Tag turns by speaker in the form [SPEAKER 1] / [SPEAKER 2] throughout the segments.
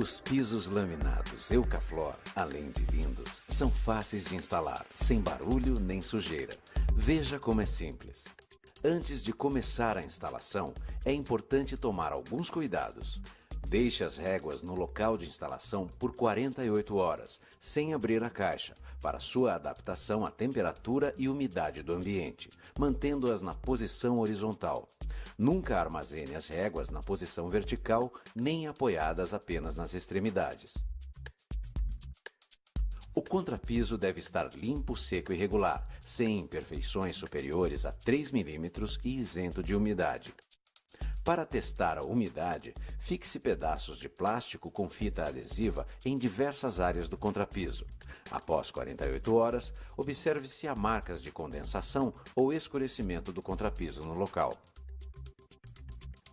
[SPEAKER 1] Os pisos laminados Eucaflor, além de lindos, são fáceis de instalar, sem barulho nem sujeira. Veja como é simples. Antes de começar a instalação, é importante tomar alguns cuidados. Deixe as réguas no local de instalação por 48 horas, sem abrir a caixa, para sua adaptação à temperatura e umidade do ambiente, mantendo-as na posição horizontal. Nunca armazene as réguas na posição vertical, nem apoiadas apenas nas extremidades. O contrapiso deve estar limpo, seco e regular, sem imperfeições superiores a 3 mm e isento de umidade. Para testar a umidade, fixe pedaços de plástico com fita adesiva em diversas áreas do contrapiso. Após 48 horas, observe se há marcas de condensação ou escurecimento do contrapiso no local.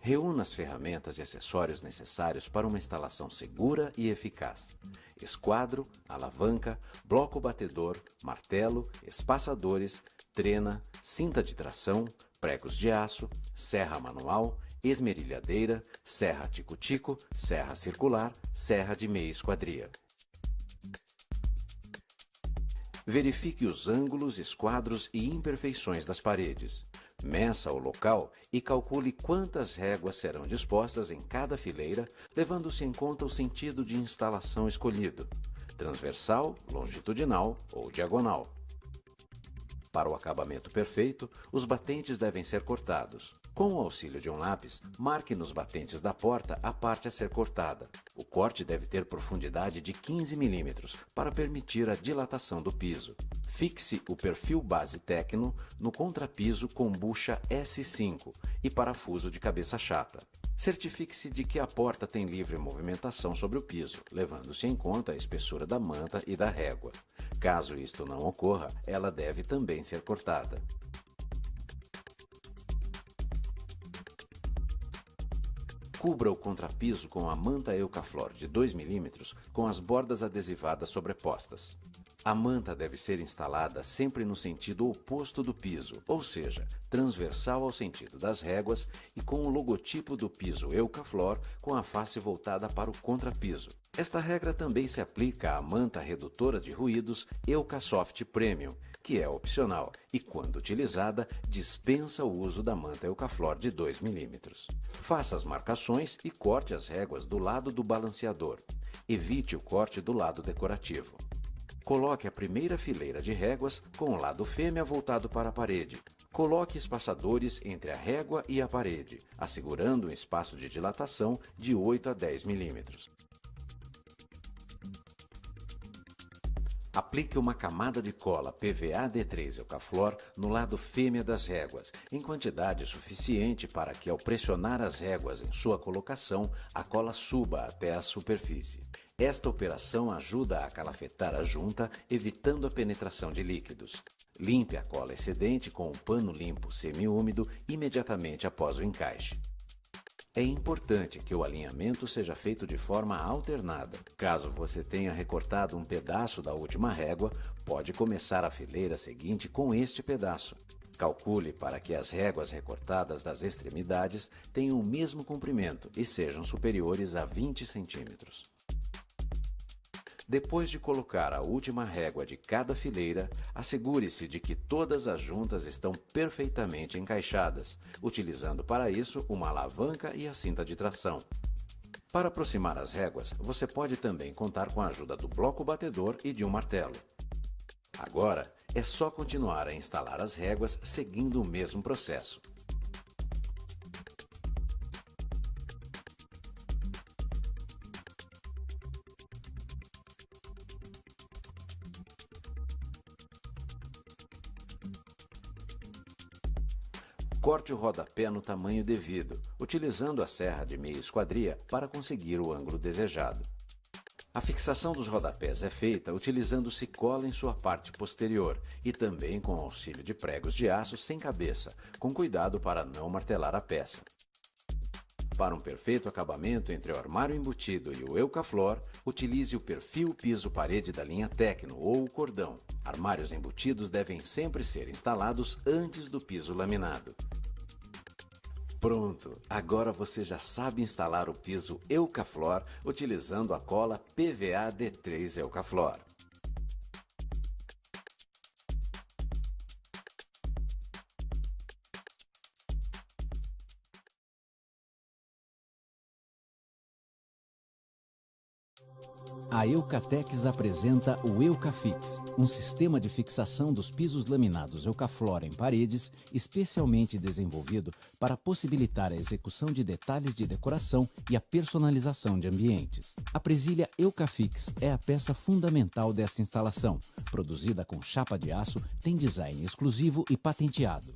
[SPEAKER 1] Reúna as ferramentas e acessórios necessários para uma instalação segura e eficaz. Esquadro, alavanca, bloco batedor, martelo, espaçadores, trena, cinta de tração, pregos de aço, serra manual, esmerilhadeira, serra tico-tico, serra circular, serra de meia esquadria. Verifique os ângulos, esquadros e imperfeições das paredes. Meça o local e calcule quantas réguas serão dispostas em cada fileira, levando-se em conta o sentido de instalação escolhido: transversal, longitudinal ou diagonal. Para o acabamento perfeito, os batentes devem ser cortados. Com o auxílio de um lápis, marque nos batentes da porta a parte a ser cortada. O corte deve ter profundidade de 15 mm para permitir a dilatação do piso. Fixe o perfil base Tecno no contrapiso com bucha S5 e parafuso de cabeça chata. Certifique-se de que a porta tem livre movimentação sobre o piso, levando-se em conta a espessura da manta e da régua. Caso isto não ocorra, ela deve também ser cortada. Cubra o contrapiso com a manta Eucaflor de 2 mm com as bordas adesivadas sobrepostas. A manta deve ser instalada sempre no sentido oposto do piso, ou seja, transversal ao sentido das réguas e com o logotipo do piso Eucaflor com a face voltada para o contrapiso. Esta regra também se aplica à manta redutora de ruídos Eucasoft Premium, que é opcional e, quando utilizada, dispensa o uso da manta Eucaflor de 2 mm. Faça as marcações e corte as réguas do lado do balanceador. Evite o corte do lado decorativo. Coloque a primeira fileira de réguas com o lado fêmea voltado para a parede. Coloque espaçadores entre a régua e a parede, assegurando um espaço de dilatação de 8 a 10 mm. Aplique uma camada de cola PVA D3 Eucaflor no lado fêmea das réguas, em quantidade suficiente para que, ao pressionar as réguas em sua colocação, a cola suba até a superfície. Esta operação ajuda a calafetar a junta, evitando a penetração de líquidos. Limpe a cola excedente com um pano limpo semi-úmido imediatamente após o encaixe. É importante que o alinhamento seja feito de forma alternada. Caso você tenha recortado um pedaço da última régua, pode começar a fileira seguinte com este pedaço. Calcule para que as réguas recortadas das extremidades tenham o mesmo comprimento e sejam superiores a 20 cm. Depois de colocar a última régua de cada fileira, assegure-se de que todas as juntas estão perfeitamente encaixadas, utilizando para isso uma alavanca e a cinta de tração. Para aproximar as réguas, você pode também contar com a ajuda do bloco batedor e de um martelo. Agora, é só continuar a instalar as réguas seguindo o mesmo processo. Corte o rodapé no tamanho devido, utilizando a serra de meia esquadria para conseguir o ângulo desejado. A fixação dos rodapés é feita utilizando-se cola em sua parte posterior e também com auxílio de pregos de aço sem cabeça, com cuidado para não martelar a peça. Para um perfeito acabamento entre o armário embutido e o Eucaflor, utilize o perfil piso-parede da linha Tecno ou o cordão. Armários embutidos devem sempre ser instalados antes do piso laminado. Pronto! Agora você já sabe instalar o piso Eucaflor utilizando a cola PVA D3 Eucaflor. A Eucatex apresenta o Eucafix, um sistema de fixação dos pisos laminados Eucaflor em paredes, especialmente desenvolvido para possibilitar a execução de detalhes de decoração e a personalização de ambientes. A presilha Eucafix é a peça fundamental desta instalação. Produzida com chapa de aço, tem design exclusivo e patenteado.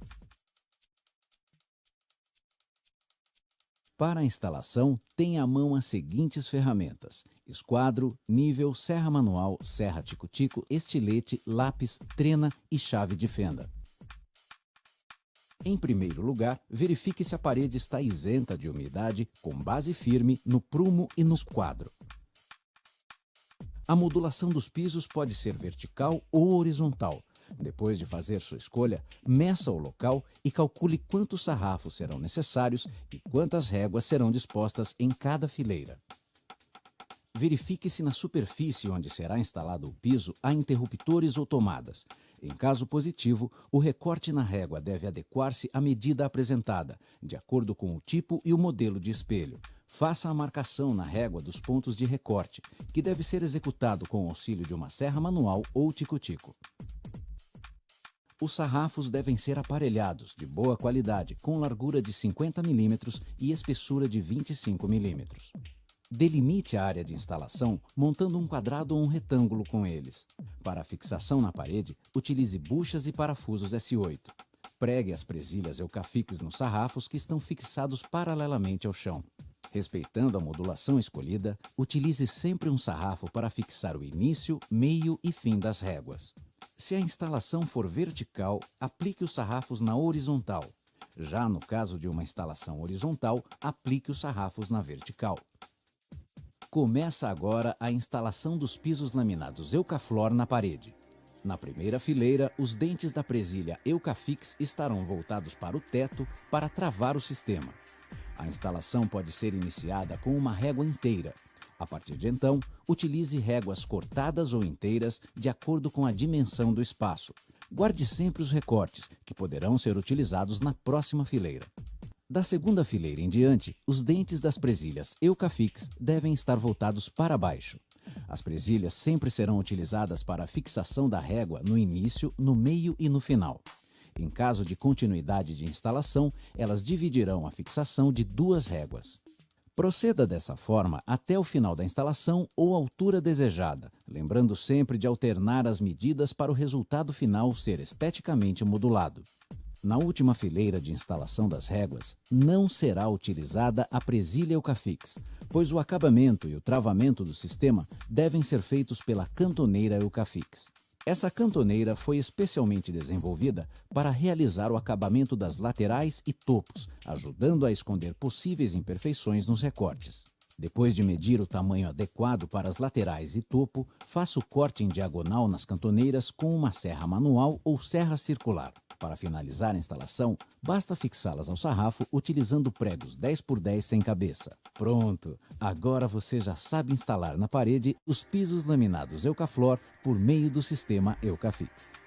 [SPEAKER 1] Para a instalação, tem à mão as seguintes ferramentas: esquadro, nível, serra manual, serra tico-tico, estilete, lápis, trena e chave de fenda. Em primeiro lugar, verifique se a parede está isenta de umidade, com base firme no prumo e no esquadro. A modulação dos pisos pode ser vertical ou horizontal. Depois de fazer sua escolha, meça o local e calcule quantos sarrafos serão necessários e quantas réguas serão dispostas em cada fileira. Verifique se na superfície onde será instalado o piso há interruptores ou tomadas. Em caso positivo, o recorte na régua deve adequar-se à medida apresentada, de acordo com o tipo e o modelo de espelho. Faça a marcação na régua dos pontos de recorte, que deve ser executado com o auxílio de uma serra manual ou tico-tico. Os sarrafos devem ser aparelhados, de boa qualidade, com largura de 50 mm e espessura de 25 mm. Delimite a área de instalação montando um quadrado ou um retângulo com eles. Para a fixação na parede, utilize buchas e parafusos S8. Pregue as presilhas Eucafix nos sarrafos que estão fixados paralelamente ao chão. Respeitando a modulação escolhida, utilize sempre um sarrafo para fixar o início, meio e fim das réguas. Se a instalação for vertical, aplique os sarrafos na horizontal. Já no caso de uma instalação horizontal, aplique os sarrafos na vertical. Começa agora a instalação dos pisos laminados Eucaflor na parede. Na primeira fileira, os dentes da presilha Eucafix estarão voltados para o teto para travar o sistema. A instalação pode ser iniciada com uma régua inteira. A partir de então, utilize réguas cortadas ou inteiras de acordo com a dimensão do espaço. Guarde sempre os recortes, que poderão ser utilizados na próxima fileira. Da segunda fileira em diante, os dentes das presilhas Eucafix devem estar voltados para baixo. As presilhas sempre serão utilizadas para a fixação da régua no início, no meio e no final. Em caso de continuidade de instalação, elas dividirão a fixação de duas réguas. Proceda dessa forma até o final da instalação ou altura desejada, lembrando sempre de alternar as medidas para o resultado final ser esteticamente modulado. Na última fileira de instalação das réguas, não será utilizada a presilha Eucafix, pois o acabamento e o travamento do sistema devem ser feitos pela cantoneira Eucafix. Essa cantoneira foi especialmente desenvolvida para realizar o acabamento das laterais e topos, ajudando a esconder possíveis imperfeições nos recortes. Depois de medir o tamanho adequado para as laterais e topo, faça o corte em diagonal nas cantoneiras com uma serra manual ou serra circular. Para finalizar a instalação, basta fixá-las ao sarrafo utilizando pregos 10 por 10 sem cabeça. Pronto! Agora você já sabe instalar na parede os pisos laminados Eucaflor por meio do sistema Eucafix.